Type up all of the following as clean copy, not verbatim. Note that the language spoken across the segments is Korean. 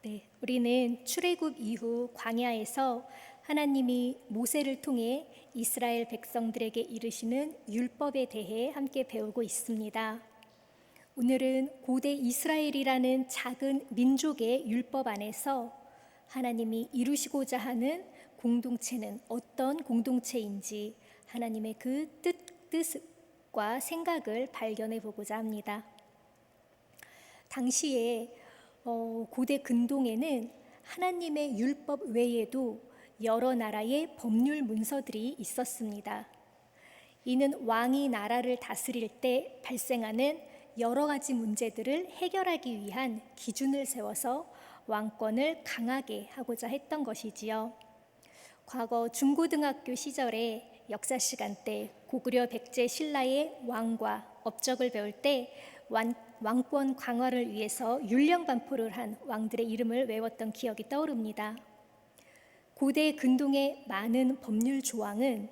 네, 우리는 출애굽 이후 광야에서 하나님이 모세를 통해 이스라엘 백성들에게 이르시는 율법에 대해 함께 배우고 있습니다. 오늘은 고대 이스라엘이라는 작은 민족의 율법 안에서 하나님이 이루시고자 하는 공동체는 어떤 공동체인지 하나님의 그 뜻과 생각을 발견해 보고자 합니다. 당시에 고대 근동에는 하나님의 율법 외에도 여러 나라의 법률 문서들이 있었습니다. 이는 왕이 나라를 다스릴 때 발생하는 여러 가지 문제들을 해결하기 위한 기준을 세워서 왕권을 강하게 하고자 했던 것이지요. 과거 중고등학교 시절에 역사 시간 때 고구려 백제 신라의 왕과 업적을 배울 때 왕권 강화를 위해서 율령 반포를 한 왕들의 이름을 외웠던 기억이 떠오릅니다. 고대 근동의 많은 법률 조항은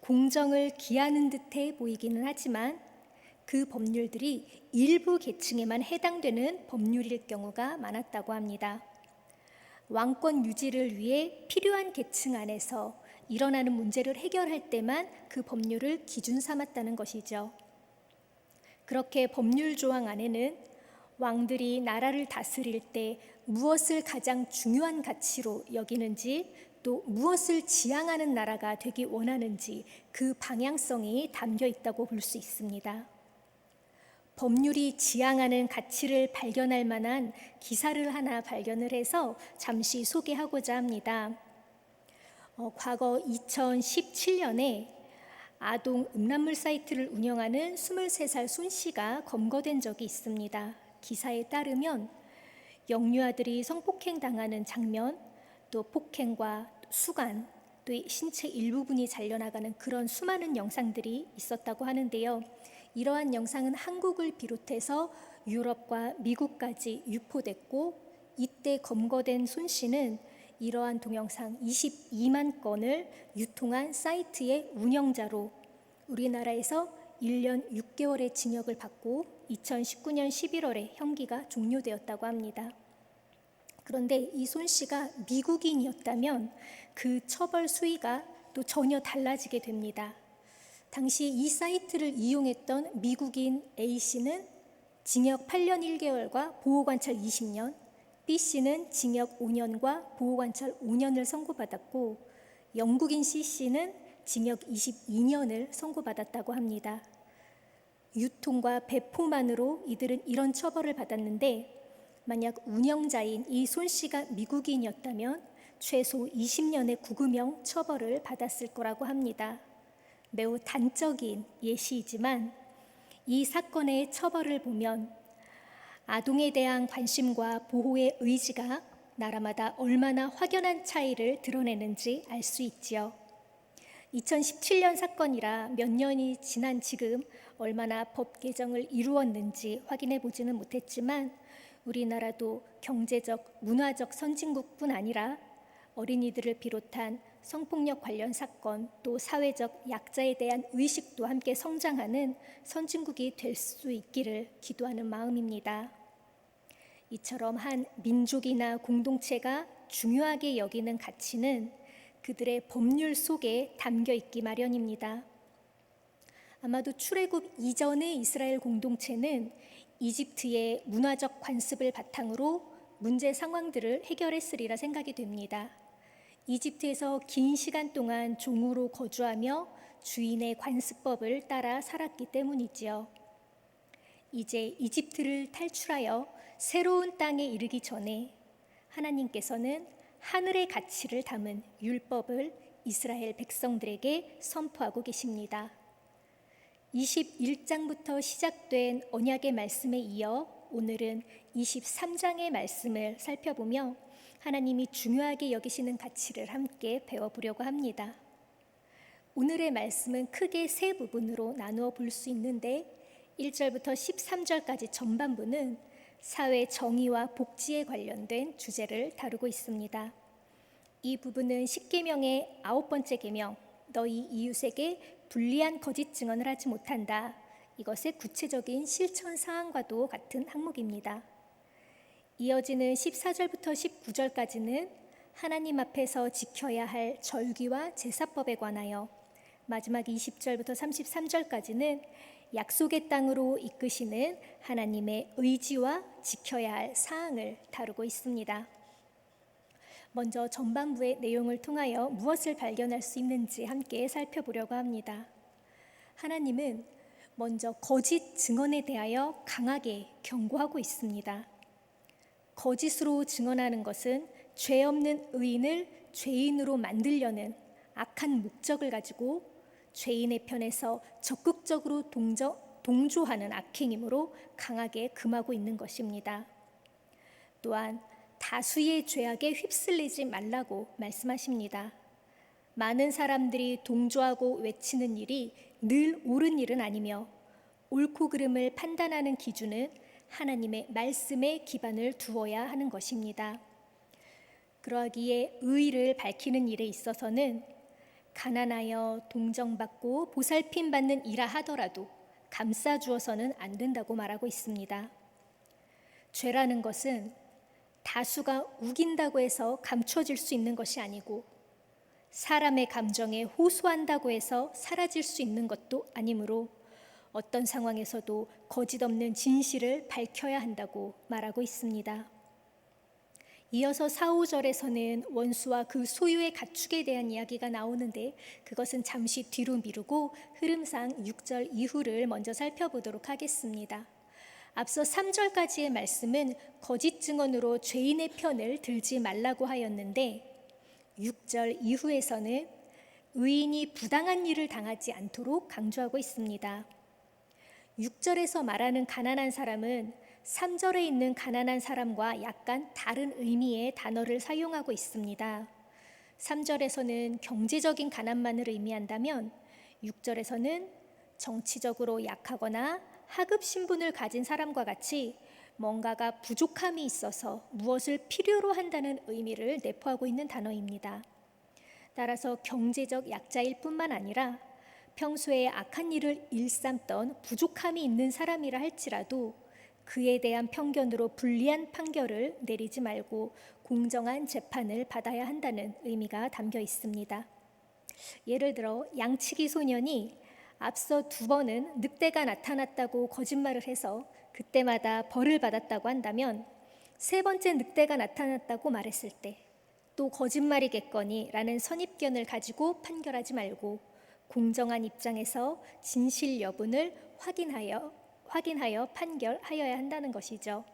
공정을 기하는 듯해 보이기는 하지만 그 법률들이 일부 계층에만 해당되는 법률일 경우가 많았다고 합니다. 왕권 유지를 위해 필요한 계층 안에서 일어나는 문제를 해결할 때만 그 법률을 기준 삼았다는 것이죠. 그렇게 법률 조항 안에는 왕들이 나라를 다스릴 때 무엇을 가장 중요한 가치로 여기는지, 또 무엇을 지향하는 나라가 되기 원하는지 그 방향성이 담겨 있다고 볼 수 있습니다. 법률이 지향하는 가치를 발견할 만한 기사를 하나 발견을 해서 잠시 소개하고자 합니다. 과거 2017년에 아동 음란물 사이트를 운영하는 23살 손 씨가 검거된 적이 있습니다. 기사에 따르면 영유아들이 성폭행 당하는 장면, 또 폭행과 수간, 또 신체 일부분이 잘려나가는 그런 수많은 영상들이 있었다고 하는데요. 이러한 영상은 한국을 비롯해서 유럽과 미국까지 유포됐고, 이때 검거된 손 씨는 이러한 동영상 22만 건을 유통한 사이트의 운영자로 우리나라에서 1년 6개월의 징역을 받고 2019년 11월에 형기가 종료되었다고 합니다. 그런데 이 손 씨가 미국인이었다면 그 처벌 수위가 또 전혀 달라지게 됩니다. 당시 이 사이트를 이용했던 미국인 A 씨는 징역 8년 1개월과 보호관찰 20년, B 씨는 징역 5년과 보호관찰 5년을 선고받았고, 영국인 C 씨는 징역 22년을 선고받았다고 합니다. 유통과 배포만으로 이들은 이런 처벌을 받았는데, 만약 운영자인 이 손 씨가 미국인이었다면 최소 20년의 구금형 처벌을 받았을 거라고 합니다. 매우 단적인 예시이지만 이 사건의 처벌을 보면 아동에 대한 관심과 보호의 의지가 나라마다 얼마나 확연한 차이를 드러내는지 알 수 있지요. 2017년 사건이라 몇 년이 지난 지금 얼마나 법 개정을 이루었는지 확인해 보지는 못했지만, 우리나라도 경제적, 문화적 선진국뿐 아니라 어린이들을 비롯한 성폭력 관련 사건, 또 사회적 약자에 대한 의식도 함께 성장하는 선진국이 될 수 있기를 기도하는 마음입니다. 이처럼 한 민족이나 공동체가 중요하게 여기는 가치는 그들의 법률 속에 담겨 있기 마련입니다. 아마도 출애굽 이전의 이스라엘 공동체는 이집트의 문화적 관습을 바탕으로 문제 상황들을 해결했으리라 생각이 됩니다. 이집트에서 긴 시간 동안 종으로 거주하며 주인의 관습법을 따라 살았기 때문이지요. 이제 이집트를 탈출하여 새로운 땅에 이르기 전에 하나님께서는 하늘의 가치를 담은 율법을 이스라엘 백성들에게 선포하고 계십니다. 21장부터 시작된 언약의 말씀에 이어 오늘은 23장의 말씀을 살펴보며 하나님이 중요하게 여기시는 가치를 함께 배워보려고 합니다. 오늘의 말씀은 크게 세 부분으로 나누어 볼 수 있는데, 1절부터 13절까지 전반부는 사회 정의와 복지에 관련된 주제를 다루고 있습니다. 이 부분은 십계명의 9번째 계명, 너희 이웃에게 불리한 거짓 증언을 하지 못한다, 이것의 구체적인 실천 사항과도 같은 항목입니다. 이어지는 14절부터 19절까지는 하나님 앞에서 지켜야 할 절기와 제사법에 관하여, 마지막 20절부터 33절까지는 약속의 땅으로 이끄시는 하나님의 의지와 지켜야 할 사항을 다루고 있습니다. 먼저 전반부의 내용을 통하여 무엇을 발견할 수 있는지 함께 살펴보려고 합니다. 하나님은 먼저 거짓 증언에 대하여 강하게 경고하고 있습니다. 거짓으로 증언하는 것은 죄 없는 의인을 죄인으로 만들려는 악한 목적을 가지고 죄인의 편에서 적극적으로 동조하는 악행이므로 강하게 금하고 있는 것입니다. 또한 다수의 죄악에 휩쓸리지 말라고 말씀하십니다. 많은 사람들이 동조하고 외치는 일이 늘 옳은 일은 아니며, 옳고 그름을 판단하는 기준은 하나님의 말씀에 기반을 두어야 하는 것입니다. 그러하기에 의의를 밝히는 일에 있어서는 가난하여 동정받고 보살핌 받는 이라 하더라도 감싸주어서는 안 된다고 말하고 있습니다. 죄라는 것은 다수가 우긴다고 해서 감춰질 수 있는 것이 아니고, 사람의 감정에 호소한다고 해서 사라질 수 있는 것도 아니므로 어떤 상황에서도 거짓 없는 진실을 밝혀야 한다고 말하고 있습니다. 이어서 4, 5절에서는 원수와 그 소유의 가축에 대한 이야기가 나오는데, 그것은 잠시 뒤로 미루고 흐름상 6절 이후를 먼저 살펴보도록 하겠습니다. 앞서 3절까지의 말씀은 거짓 증언으로 죄인의 편을 들지 말라고 하였는데, 6절 이후에서는 의인이 부당한 일을 당하지 않도록 강조하고 있습니다. 6절에서 말하는 가난한 사람은 3절에 있는 가난한 사람과 약간 다른 의미의 단어를 사용하고 있습니다. 3절에서는 경제적인 가난만을 의미한다면 6절에서는 정치적으로 약하거나 하급 신분을 가진 사람과 같이 뭔가가 부족함이 있어서 무엇을 필요로 한다는 의미를 내포하고 있는 단어입니다. 따라서 경제적 약자일 뿐만 아니라 평소에 악한 일을 일삼던 부족함이 있는 사람이라 할지라도 그에 대한 편견으로 불리한 판결을 내리지 말고 공정한 재판을 받아야 한다는 의미가 담겨 있습니다. 예를 들어 양치기 소년이 앞서 2번은 늑대가 나타났다고 거짓말을 해서 그때마다 벌을 받았다고 한다면, 3번째 늑대가 나타났다고 말했을 때 또 거짓말이겠거니 라는 선입견을 가지고 판결하지 말고 공정한 입장에서 진실 여부를 확인하여 판결하여야 한다는 것이죠.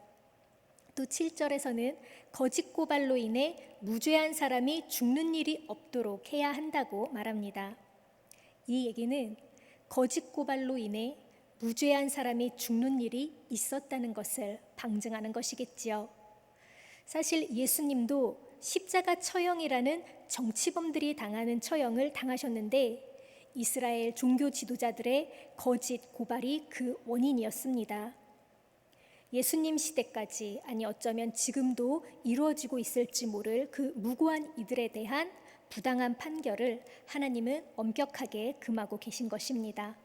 또 7절에서는 거짓 고발로 인해 무죄한 사람이 죽는 일이 없도록 해야 한다고 말합니다. 이 얘기는 거짓 고발로 인해 무죄한 사람이 죽는 일이 있었다는 것을 방증하는 것이겠지요. 사실 예수님도 십자가 처형이라는 정치범들이 당하는 처형을 당하셨는데, 이스라엘 종교 지도자들의 거짓 고발이 그 원인이었습니다. 예수님 시대까지, 아니 어쩌면 지금도 이루어지고 있을지 모를 그 무고한 이들에 대한 부당한 판결을 하나님은 엄격하게 금하고 계신 것입니다.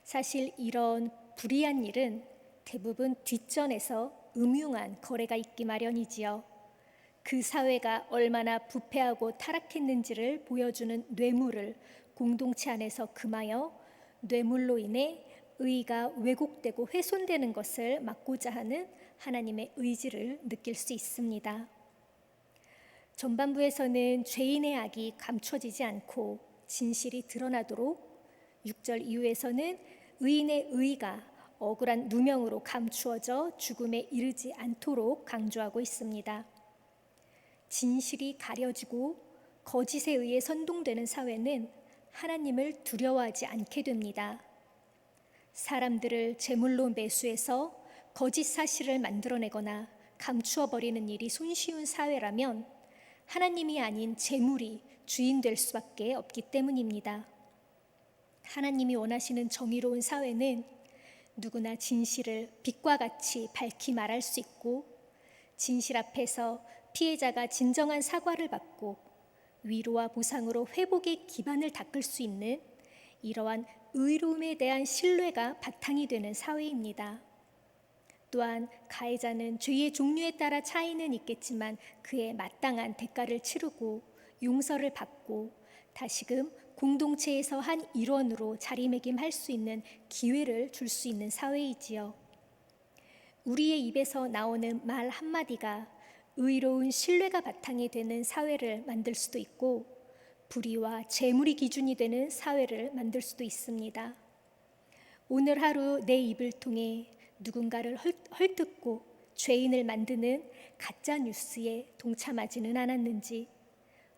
사실 이런 불의한 일은 대부분 뒷전에서 음흉한 거래가 있기 마련이지요. 그 사회가 얼마나 부패하고 타락했는지를 보여주는 뇌물을 공동체 안에서 금하여 뇌물로 인해 의가 왜곡되고 훼손되는 것을 막고자 하는 하나님의 의지를 느낄 수 있습니다. 전반부에서는 죄인의 악이 감춰지지 않고 진실이 드러나도록, 6절 이후에서는 의인의 의가 억울한 누명으로 감추어져 죽음에 이르지 않도록 강조하고 있습니다. 진실이 가려지고 거짓에 의해 선동되는 사회는 하나님을 두려워하지 않게 됩니다. 사람들을 제물로 매수해서 거짓 사실을 만들어내거나 감추어버리는 일이 손쉬운 사회라면 하나님이 아닌 재물이 주인 될 수밖에 없기 때문입니다. 하나님이 원하시는 정의로운 사회는 누구나 진실을 빛과 같이 밝히 말할 수 있고, 진실 앞에서 피해자가 진정한 사과를 받고 위로와 보상으로 회복의 기반을 닦을 수 있는 이러한 의로움에 대한 신뢰가 바탕이 되는 사회입니다. 또한 가해자는 죄의 종류에 따라 차이는 있겠지만 그에 마땅한 대가를 치르고 용서를 받고 다시금 공동체에서 한 일원으로 자리매김할 수 있는 기회를 줄 수 있는 사회이지요. 우리의 입에서 나오는 말 한마디가 의로운 신뢰가 바탕이 되는 사회를 만들 수도 있고 불의와 재물이 기준이 되는 사회를 만들 수도 있습니다. 오늘 하루 내 입을 통해 누군가를 헐뜯고 죄인을 만드는 가짜 뉴스에 동참하지는 않았는지,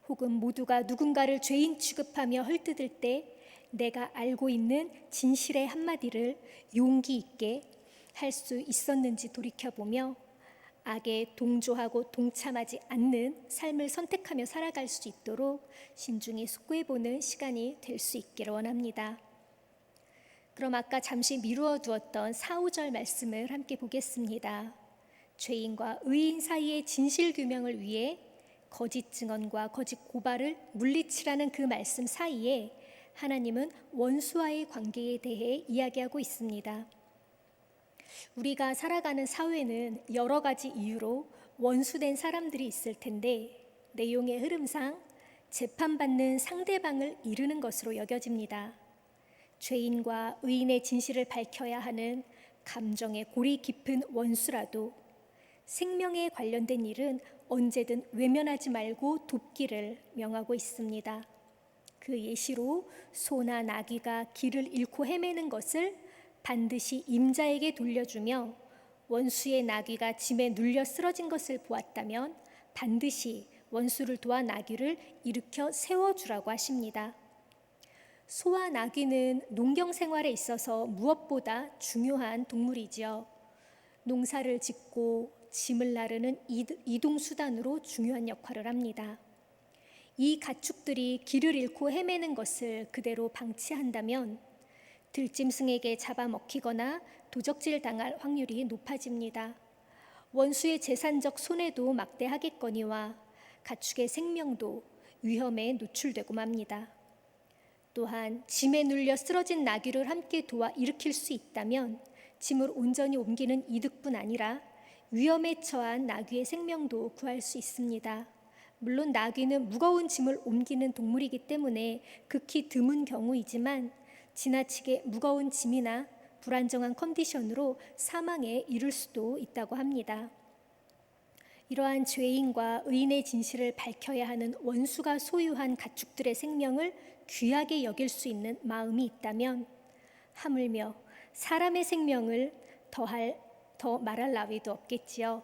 혹은 모두가 누군가를 죄인 취급하며 헐뜯을 때 내가 알고 있는 진실의 한마디를 용기 있게 할 수 있었는지 돌이켜보며 악에 동조하고 동참하지 않는 삶을 선택하며 살아갈 수 있도록 신중히 숙고해보는 시간이 될 수 있기를 원합니다. 그럼 아까 잠시 미루어 두었던 4, 5절 말씀을 함께 보겠습니다. 죄인과 의인 사이의 진실 규명을 위해 거짓 증언과 거짓 고발을 물리치라는 그 말씀 사이에 하나님은 원수와의 관계에 대해 이야기하고 있습니다. 우리가 살아가는 사회는 여러 가지 이유로 원수된 사람들이 있을 텐데 내용의 흐름상 재판받는 상대방을 이르는 것으로 여겨집니다. 죄인과 의인의 진실을 밝혀야 하는 감정의 골이 깊은 원수라도 생명에 관련된 일은 언제든 외면하지 말고 돕기를 명하고 있습니다. 그 예시로 소나 나귀가 길을 잃고 헤매는 것을 반드시 임자에게 돌려주며 원수의 나귀가 짐에 눌려 쓰러진 것을 보았다면 반드시 원수를 도와 나귀를 일으켜 세워주라고 하십니다. 소와 나귀는 농경 생활에 있어서 무엇보다 중요한 동물이지요. 농사를 짓고 짐을 나르는 이동 수단으로 중요한 역할을 합니다. 이 가축들이 길을 잃고 헤매는 것을 그대로 방치한다면 들짐승에게 잡아먹히거나 도적질 당할 확률이 높아집니다. 원수의 재산적 손해도 막대하겠거니와 가축의 생명도 위험에 노출되고 맙니다. 또한 짐에 눌려 쓰러진 나귀를 함께 도와 일으킬 수 있다면 짐을 온전히 옮기는 이득뿐 아니라 위험에 처한 나귀의 생명도 구할 수 있습니다. 물론 나귀는 무거운 짐을 옮기는 동물이기 때문에 극히 드문 경우이지만 지나치게 무거운 짐이나 불안정한 컨디션으로 사망에 이를 수도 있다고 합니다. 이러한 죄인과 의인의 진실을 밝혀야 하는 원수가 소유한 가축들의 생명을 귀하게 여길 수 있는 마음이 있다면 하물며 사람의 생명을 더 말할 나위도 없겠지요.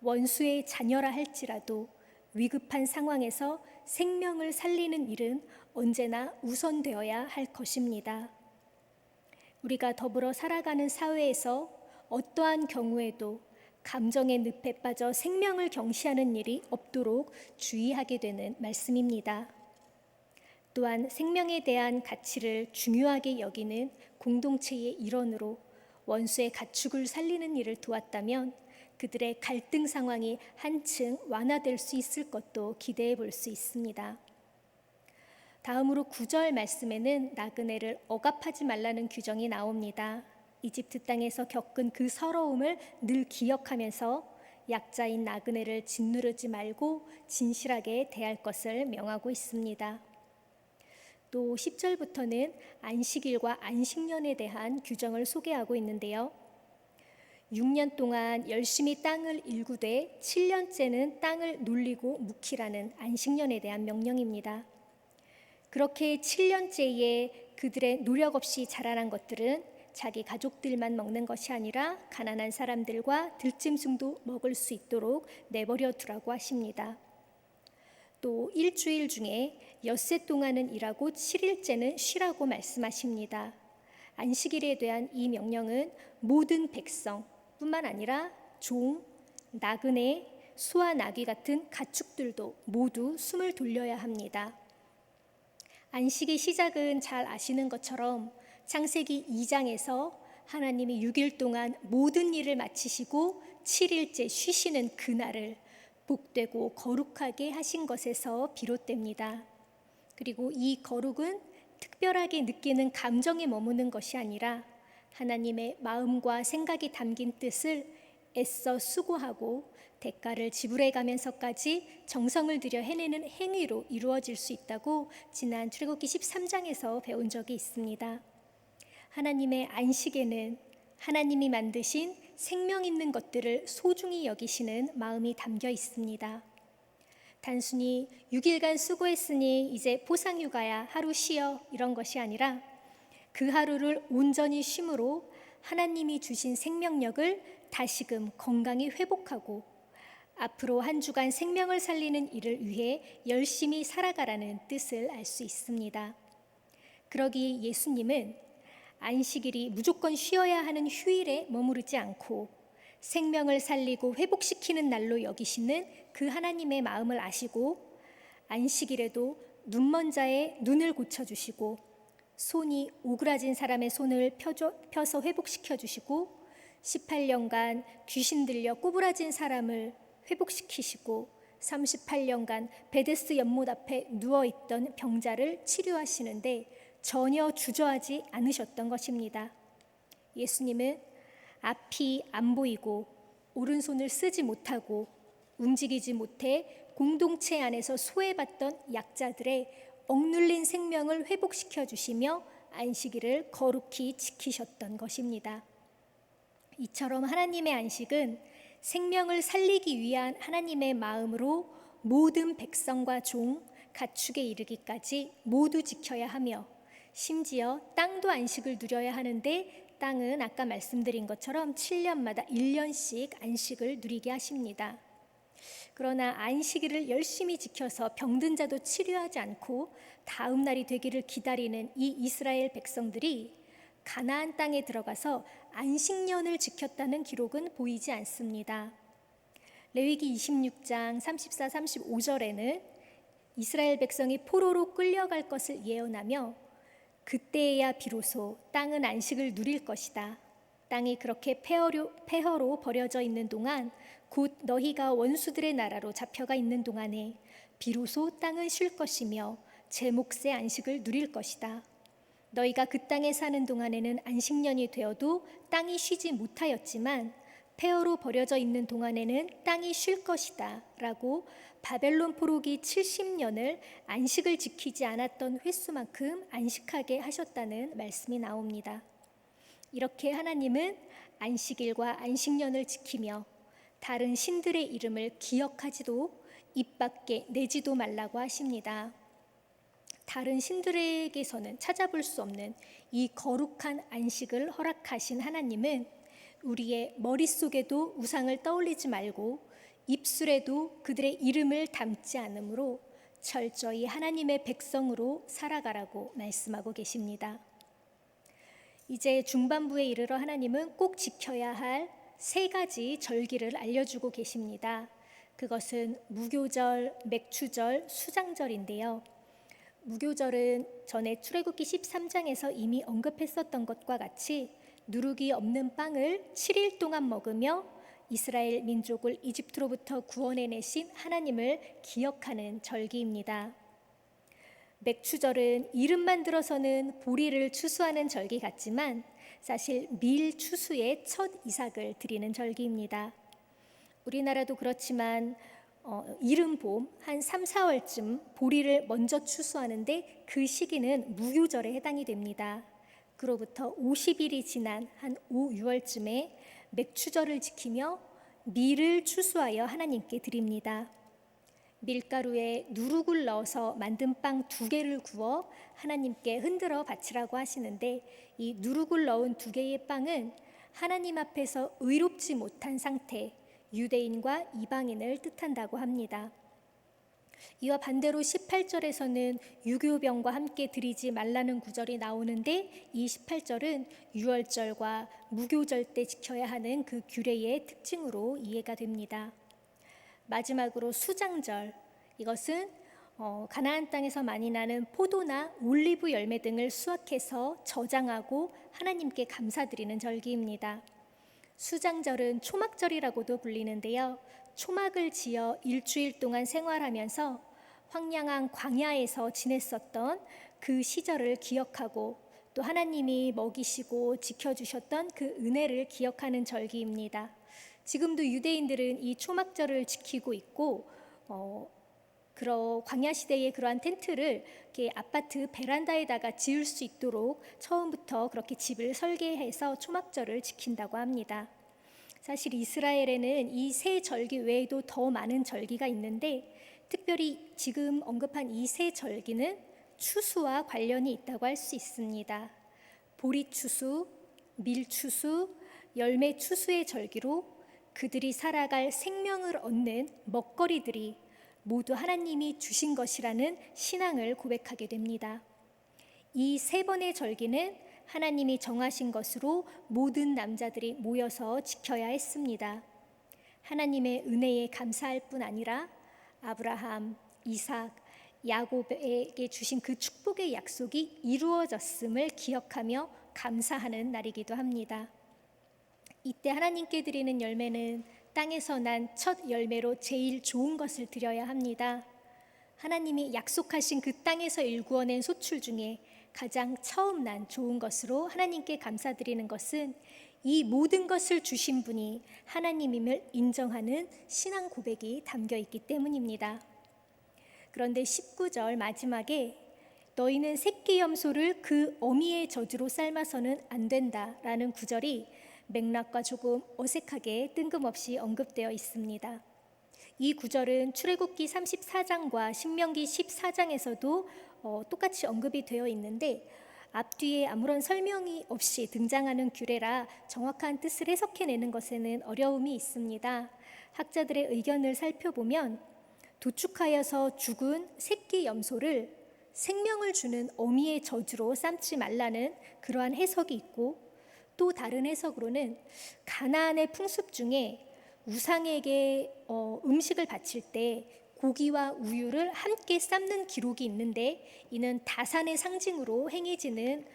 원수의 자녀라 할지라도 위급한 상황에서 생명을 살리는 일은 언제나 우선되어야 할 것입니다. 우리가 더불어 살아가는 사회에서 어떠한 경우에도 감정의 늪에 빠져 생명을 경시하는 일이 없도록 주의하게 되는 말씀입니다. 또한 생명에 대한 가치를 중요하게 여기는 공동체의 일원으로 원수의 가축을 살리는 일을 도왔다면 그들의 갈등 상황이 한층 완화될 수 있을 것도 기대해 볼 수 있습니다. 다음으로 9절 말씀에는 나그네를 억압하지 말라는 규정이 나옵니다. 이집트 땅에서 겪은 그 서러움을 늘 기억하면서 약자인 나그네를 짓누르지 말고 진실하게 대할 것을 명하고 있습니다. 또 10절부터는 안식일과 안식년에 대한 규정을 소개하고 있는데요. 6년 동안 열심히 땅을 일구되 7년째는 땅을 놀리고 묵히라는 안식년에 대한 명령입니다. 그렇게 7년째에 그들의 노력 없이 자라난 것들은 자기 가족들만 먹는 것이 아니라 가난한 사람들과 들짐승도 먹을 수 있도록 내버려 두라고 하십니다. 또 일주일 중에 엿새 동안은 일하고 7일째는 쉬라고 말씀하십니다. 안식일에 대한 이 명령은 모든 백성 뿐만 아니라 종, 나그네, 소와 나귀 같은 가축들도 모두 숨을 돌려야 합니다. 안식의 시작은 잘 아시는 것처럼 창세기 2장에서 하나님이 6일 동안 모든 일을 마치시고 7일째 쉬시는 그날을 복되고 거룩하게 하신 것에서 비롯됩니다. 그리고 이 거룩은 특별하게 느끼는 감정에 머무는 것이 아니라 하나님의 마음과 생각이 담긴 뜻을 애써 수고하고 대가를 지불해 가면서까지 정성을 들여 해내는 행위로 이루어질 수 있다고 지난 출애굽기 13장에서 배운 적이 있습니다. 하나님의 안식에는 하나님이 만드신 생명 있는 것들을 소중히 여기시는 마음이 담겨 있습니다. 단순히 6일간 수고했으니 이제 보상휴가야, 하루 쉬어, 이런 것이 아니라 그 하루를 온전히 쉼으로 하나님이 주신 생명력을 다시금 건강히 회복하고 앞으로 한 주간 생명을 살리는 일을 위해 열심히 살아가라는 뜻을 알 수 있습니다. 그러기 예수님은 안식일이 무조건 쉬어야 하는 휴일에 머무르지 않고 생명을 살리고 회복시키는 날로 여기시는 그 하나님의 마음을 아시고 안식일에도 눈먼 자의 눈을 고쳐주시고 손이 오그라진 사람의 손을 펴서 회복시켜주시고 18년간 귀신 들려 꼬부라진 사람을 회복시키시고 38년간 베데스 연못 앞에 누워있던 병자를 치료하시는데 전혀 주저하지 않으셨던 것입니다. 예수님은 앞이 안 보이고 오른손을 쓰지 못하고 움직이지 못해 공동체 안에서 소외받던 약자들의 억눌린 생명을 회복시켜 주시며 안식일을 거룩히 지키셨던 것입니다. 이처럼 하나님의 안식은 생명을 살리기 위한 하나님의 마음으로 모든 백성과 종, 가축에 이르기까지 모두 지켜야 하며 심지어 땅도 안식을 누려야 하는데 땅은 아까 말씀드린 것처럼 7년마다 1년씩 안식을 누리게 하십니다. 그러나 안식일을 열심히 지켜서 병든 자도 치료하지 않고 다음 날이 되기를 기다리는 이 이스라엘 백성들이 가나안 땅에 들어가서 안식년을 지켰다는 기록은 보이지 않습니다. 레위기 26장 34, 35절에는 이스라엘 백성이 포로로 끌려갈 것을 예언하며 그때에야 비로소 땅은 안식을 누릴 것이다. 땅이 그렇게 폐허로 버려져 있는 동안 곧 너희가 원수들의 나라로 잡혀가 있는 동안에 비로소 땅은 쉴 것이며 제 몫의 안식을 누릴 것이다. 너희가 그 땅에 사는 동안에는 안식년이 되어도 땅이 쉬지 못하였지만 폐허로 버려져 있는 동안에는 땅이 쉴 것이다 라고 바벨론 포로기 70년을 안식을 지키지 않았던 횟수만큼 안식하게 하셨다는 말씀이 나옵니다. 이렇게 하나님은 안식일과 안식년을 지키며 다른 신들의 이름을 기억하지도 입 밖에 내지도 말라고 하십니다. 다른 신들에게서는 찾아볼 수 없는 이 거룩한 안식을 허락하신 하나님은 우리의 머릿속에도 우상을 떠올리지 말고 입술에도 그들의 이름을 담지 않으므로 철저히 하나님의 백성으로 살아가라고 말씀하고 계십니다. 이제 중반부에 이르러 하나님은 꼭 지켜야 할 3가지 절기를 알려주고 계십니다. 그것은 무교절, 맥추절, 수장절인데요. 무교절은 전에 출애굽기 13장에서 이미 언급했었던 것과 같이 누룩이 없는 빵을 7일 동안 먹으며 이스라엘 민족을 이집트로부터 구원해내신 하나님을 기억하는 절기입니다. 맥추절은 이름만 들어서는 보리를 추수하는 절기 같지만 사실 밀 추수의 첫 이삭을 드리는 절기입니다. 우리나라도 그렇지만 이른봄 한 3, 4월쯤 보리를 먼저 추수하는데 그 시기는 무교절에 해당이 됩니다. 그로부터 50일이 지난 한 5, 6월쯤에 맥추절을 지키며 밀을 추수하여 하나님께 드립니다. 밀가루에 누룩을 넣어서 만든 빵 2개를 구워 하나님께 흔들어 바치라고 하시는데 이 누룩을 넣은 2개의 빵은 하나님 앞에서 의롭지 못한 상태, 유대인과 이방인을 뜻한다고 합니다. 이와 반대로 18절에서는 유교병과 함께 드리지 말라는 구절이 나오는데 이 18절은 유월절과 무교절 때 지켜야 하는 그 규례의 특징으로 이해가 됩니다. 마지막으로 수장절, 이것은 가나안 땅에서 많이 나는 포도나 올리브 열매 등을 수확해서 저장하고 하나님께 감사드리는 절기입니다. 수장절은 초막절이라고도 불리는데요. 초막을 지어 일주일 동안 생활하면서 황량한 광야에서 지냈었던 그 시절을 기억하고 또 하나님이 먹이시고 지켜주셨던 그 은혜를 기억하는 절기입니다. 지금도 유대인들은 이 초막절을 지키고 있고 광야 시대의 그러한 텐트를 이렇게 아파트 베란다에다가 지을 수 있도록 처음부터 그렇게 집을 설계해서 초막절을 지킨다고 합니다. 사실 이스라엘에는 이 세 절기 외에도 더 많은 절기가 있는데 특별히 지금 언급한 이 세 절기는 추수와 관련이 있다고 할 수 있습니다. 보리 추수, 밀 추수, 열매 추수의 절기로 그들이 살아갈 생명을 얻는 먹거리들이 모두 하나님이 주신 것이라는 신앙을 고백하게 됩니다. 이 세 번의 절기는 하나님이 정하신 것으로 모든 남자들이 모여서 지켜야 했습니다. 하나님의 은혜에 감사할 뿐 아니라 아브라함, 이삭, 야곱에게 주신 그 축복의 약속이 이루어졌음을 기억하며 감사하는 날이기도 합니다. 이때 하나님께 드리는 열매는 땅에서 난 첫 열매로 제일 좋은 것을 드려야 합니다. 하나님이 약속하신 그 땅에서 일구어낸 소출 중에 가장 처음 난 좋은 것으로 하나님께 감사드리는 것은 이 모든 것을 주신 분이 하나님임을 인정하는 신앙 고백이 담겨 있기 때문입니다. 그런데 19절 마지막에 너희는 새끼 염소를 그 어미의 젖으로 삶아서는 안 된다라는 구절이 맥락과 조금 어색하게 뜬금없이 언급되어 있습니다. 이 구절은 출애굽기 34장과 신명기 14장에서도 똑같이 언급이 되어 있는데 앞뒤에 아무런 설명이 없이 등장하는 규례라 정확한 뜻을 해석해내는 것에는 어려움이 있습니다. 학자들의 의견을 살펴보면 도축하여서 죽은 새끼 염소를 생명을 주는 어미의 젖으로 삶지 말라는 그러한 해석이 있고 또 다른 해석으로는 가나안의 풍습 중에 우상에게 음식을 바칠 때 고기와 우유를 함께 삶는 기록이 있는데 이는 다산의 상징으로 행해지는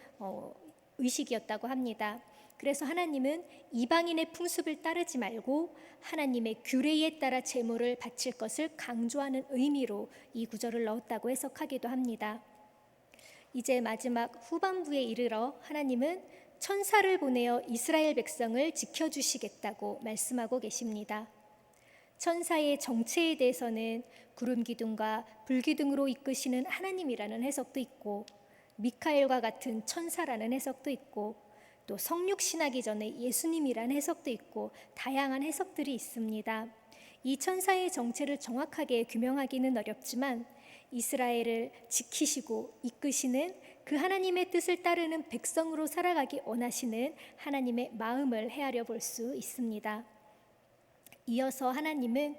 의식이었다고 합니다. 그래서 하나님은 이방인의 풍습을 따르지 말고 하나님의 규례에 따라 제물을 바칠 것을 강조하는 의미로 이 구절을 넣었다고 해석하기도 합니다. 이제 마지막 후반부에 이르러 하나님은 천사를 보내어 이스라엘 백성을 지켜주시겠다고 말씀하고 계십니다. 천사의 정체에 대해서는 구름 기둥과 불 기둥으로 이끄시는 하나님이라는 해석도 있고 미카엘과 같은 천사라는 해석도 있고 또 성육 신하기 전에 예수님이라는 해석도 있고 다양한 해석들이 있습니다. 이 천사의 정체를 정확하게 규명하기는 어렵지만 이스라엘을 지키시고 이끄시는 그 하나님의 뜻을 따르는 백성으로 살아가기 원하시는 하나님의 마음을 헤아려 볼 수 있습니다. 이어서 하나님은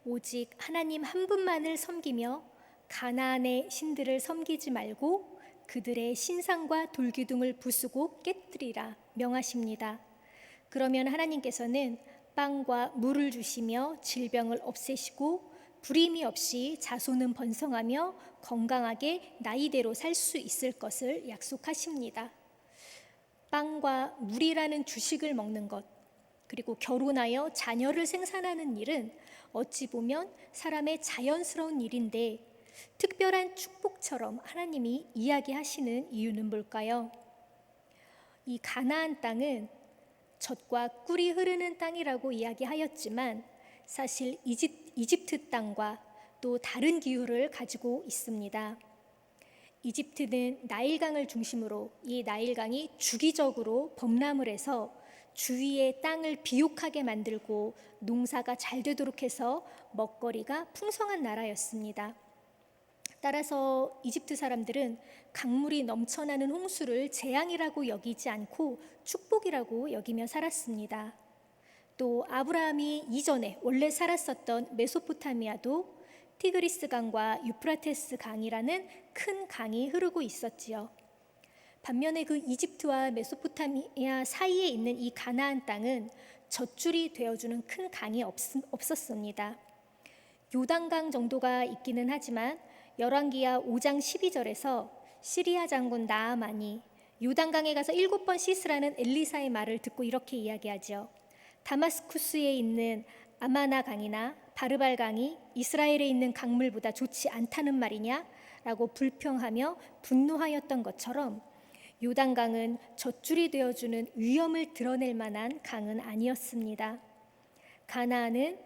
오직 하나님 한 분만을 섬기며 가나안의 신들을 섬기지 말고 그들의 신상과 돌기둥을 부수고 깨뜨리라 명하십니다. 그러면 하나님께서는 빵과 물을 주시며 질병을 없애시고 불임이 없이 자손은 번성하며 건강하게 나이대로 살 수 있을 것을 약속하십니다. 빵과 물이라는 주식을 먹는 것, 그리고 결혼하여 자녀를 생산하는 일은 어찌 보면 사람의 자연스러운 일인데 특별한 축복처럼 하나님이 이야기하시는 이유는 뭘까요? 이 가나안 땅은 젖과 꿀이 흐르는 땅이라고 이야기하였지만 사실 이집트 땅과 또 다른 기후를 가지고 있습니다. 이집트는 나일강을 중심으로 이 나일강이 주기적으로 범람을 해서 주위의 땅을 비옥하게 만들고 농사가 잘 되도록 해서 먹거리가 풍성한 나라였습니다. 따라서 이집트 사람들은 강물이 넘쳐나는 홍수를 재앙이라고 여기지 않고 축복이라고 여기며 살았습니다. 또 아브라함이 이전에 원래 살았었던 메소포타미아도 티그리스 강과 유프라테스 강이라는 큰 강이 흐르고 있었지요. 반면에 그 이집트와 메소포타미아 사이에 있는 이 가나안 땅은 젖줄이 되어주는 큰 강이 없었습니다. 요단강 정도가 있기는 하지만 열왕기하 5장 12절에서 시리아 장군 나아만이 요단강에 가서 7번 씻으라는 엘리사의 말을 듣고 이렇게 이야기하죠. 다마스쿠스에 있는 아마나 강이나 바르발 강이 이스라엘에 있는 강물보다 좋지 않다는 말이냐? 라고 불평하며 분노하였던 것처럼 요단강은 젖줄이 되어주는 위엄을 드러낼 만한 강은 아니었습니다. 가나안은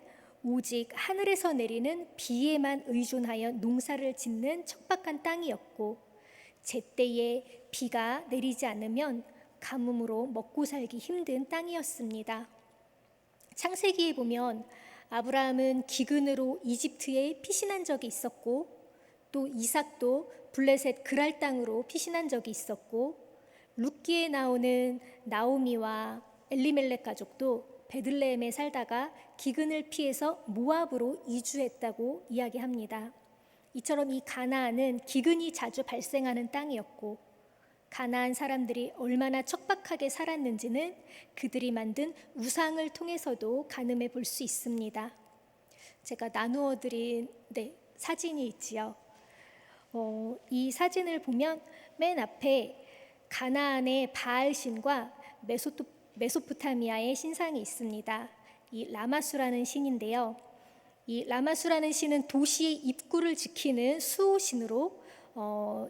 오직 하늘에서 내리는 비에만 의존하여 농사를 짓는 척박한 땅이었고, 제때에 비가 내리지 않으면 가뭄으로 먹고 살기 힘든 땅이었습니다. 창세기에 보면 아브라함은 기근으로 이집트에 피신한 적이 있었고, 또 이삭도 블레셋 그랄 땅으로 피신한 적이 있었고, 룻기에 나오는 나오미와 엘리멜렉 가족도 베들레헴에 살다가 기근을 피해서 모압으로 이주했다고 이야기합니다. 이처럼 이 가나안은 기근이 자주 발생하는 땅이었고, 가나안 사람들이 얼마나 척박하게 살았는지는 그들이 만든 우상을 통해서도 가늠해 볼 수 있습니다. 제가 나누어 드린 사진이 있지요. 이 사진을 보면 맨 앞에 가나안의 바알신과 메소포타미아의 신상이 있습니다. 이 라마수라는 신인데요. 이 라마수라는 신은 도시의 입구를 지키는 수호신으로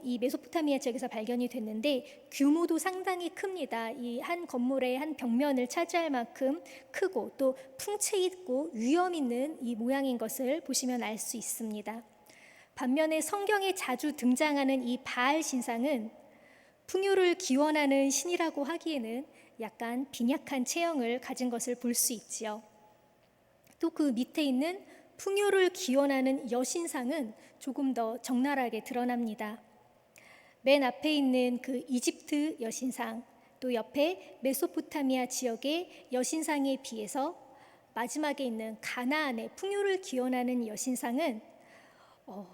이 메소포타미아 지역에서 발견이 됐는데, 규모도 상당히 큽니다. 이 한 건물의 한 벽면을 차지할 만큼 크고 또 풍채 있고 위험 있는 이 모양인 것을 보시면 알 수 있습니다. 반면에 성경에 자주 등장하는 이 바알 신상은 풍요를 기원하는 신이라고 하기에는 약간 빈약한 체형을 가진 것을 볼 수 있지요. 또 그 밑에 있는 풍요를 기원하는 여신상은 조금 더 적나라하게 드러납니다. 맨 앞에 있는 그 이집트 여신상, 또 옆에 메소포타미아 지역의 여신상에 비해서 마지막에 있는 가나안의 풍요를 기원하는 여신상은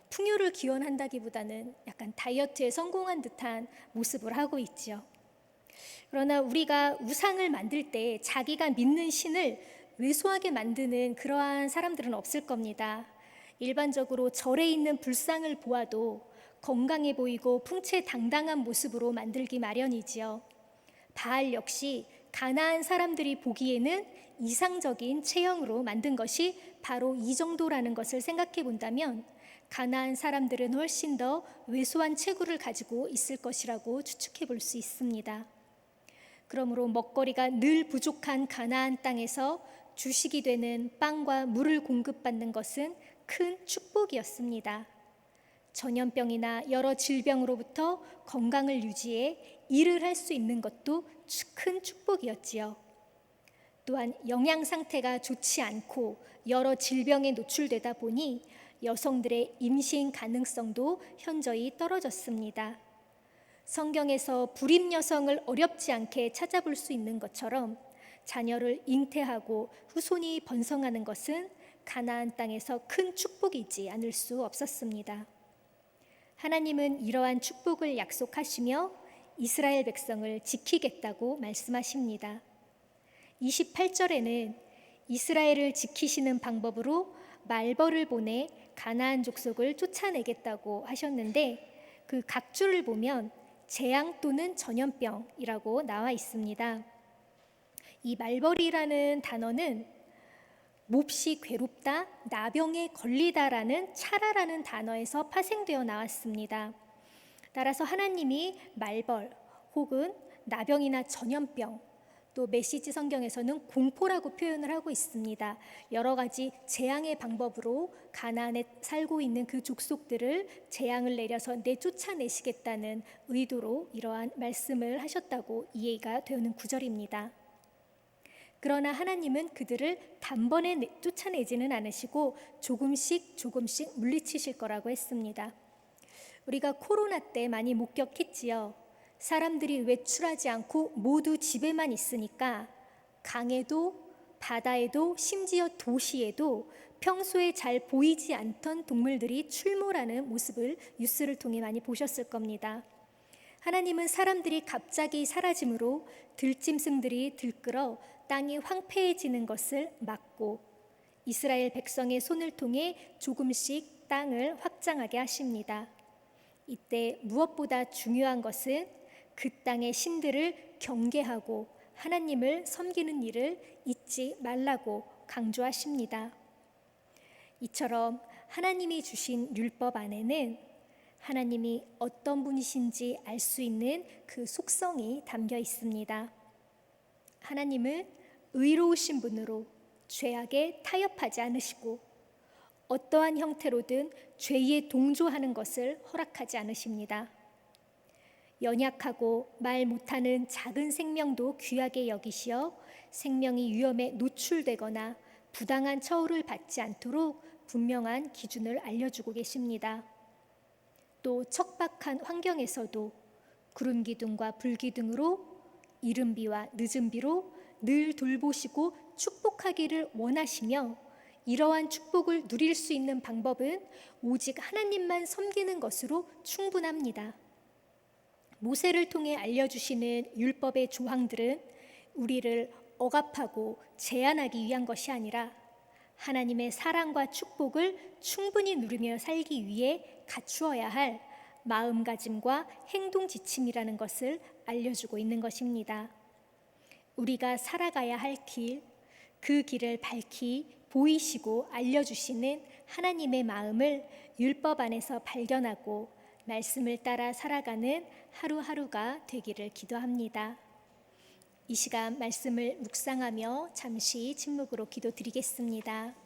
풍요를 기원한다기보다는 약간 다이어트에 성공한 듯한 모습을 하고 있죠. 그러나 우리가 우상을 만들 때 자기가 믿는 신을 왜소하게 만드는 그러한 사람들은 없을 겁니다. 일반적으로 절에 있는 불상을 보아도 건강해 보이고 풍채당당한 모습으로 만들기 마련이지요. 바알 역시 가나안 사람들이 보기에는 이상적인 체형으로 만든 것이 바로 이 정도라는 것을 생각해 본다면, 가나안 사람들은 훨씬 더 왜소한 체구를 가지고 있을 것이라고 추측해 볼 수 있습니다. 그러므로 먹거리가 늘 부족한 가나안 땅에서 주식이 되는 빵과 물을 공급받는 것은 큰 축복이었습니다. 전염병이나 여러 질병으로부터 건강을 유지해 일을 할 수 있는 것도 큰 축복이었지요. 또한 영양 상태가 좋지 않고 여러 질병에 노출되다 보니 여성들의 임신 가능성도 현저히 떨어졌습니다. 성경에서 불임 여성을 어렵지 않게 찾아볼 수 있는 것처럼 자녀를 잉태하고 후손이 번성하는 것은 가나안 땅에서 큰 축복이지 않을 수 없었습니다. 하나님은 이러한 축복을 약속하시며 이스라엘 백성을 지키겠다고 말씀하십니다. 28절에는 이스라엘을 지키시는 방법으로 말벌을 보내 가나안 족속을 쫓아내겠다고 하셨는데, 그 각주를 보면 재앙 또는 전염병이라고 나와 있습니다. 이 말벌이라는 단어는 몹시 괴롭다, 나병에 걸리다라는 차라라는 단어에서 파생되어 나왔습니다. 따라서 하나님이 말벌 혹은 나병이나 전염병, 또 메시지 성경에서는 공포라고 표현을 하고 있습니다. 여러 가지 재앙의 방법으로 가나안에 살고 있는 그 족속들을 재앙을 내려서 내쫓아내시겠다는 의도로 이러한 말씀을 하셨다고 이해가 되는 구절입니다. 그러나 하나님은 그들을 단번에 쫓아내지는 않으시고 조금씩 물리치실 거라고 했습니다. 우리가 코로나 때 많이 목격했지요. 사람들이 외출하지 않고 모두 집에만 있으니까 강에도 바다에도 심지어 도시에도 평소에 잘 보이지 않던 동물들이 출몰하는 모습을 뉴스를 통해 많이 보셨을 겁니다. 하나님은 사람들이 갑자기 사라짐으로 들짐승들이 들끓어 땅이 황폐해지는 것을 막고 이스라엘 백성의 손을 통해 조금씩 땅을 확장하게 하십니다. 이때 무엇보다 중요한 것은 그 땅의 신들을 경계하고 하나님을 섬기는 일을 잊지 말라고 강조하십니다. 이처럼 하나님이 주신 율법 안에는 하나님이 어떤 분이신지 알 수 있는 그 속성이 담겨 있습니다. 하나님은 의로우신 분으로 죄악에 타협하지 않으시고 어떠한 형태로든 죄에 동조하는 것을 허락하지 않으십니다. 연약하고 말 못하는 작은 생명도 귀하게 여기시어 생명이 위험에 노출되거나 부당한 처우를 받지 않도록 분명한 기준을 알려주고 계십니다. 또 척박한 환경에서도 구름 기둥과 불 기둥으로 이른 비와 늦은 비로 늘 돌보시고 축복하기를 원하시며 이러한 축복을 누릴 수 있는 방법은 오직 하나님만 섬기는 것으로 충분합니다. 모세를 통해 알려주시는 율법의 조항들은 우리를 억압하고 제한하기 위한 것이 아니라 하나님의 사랑과 축복을 충분히 누리며 살기 위해 갖추어야 할 마음가짐과 행동 지침이라는 것을 알려주고 있는 것입니다. 우리가 살아가야 할 길, 그 길을 밝히 보이시고 알려주시는 하나님의 마음을 율법 안에서 발견하고 말씀을 따라 살아가는 하루하루가 되기를 기도합니다. 이 시간 말씀을 묵상하며 잠시 침묵으로 기도드리겠습니다.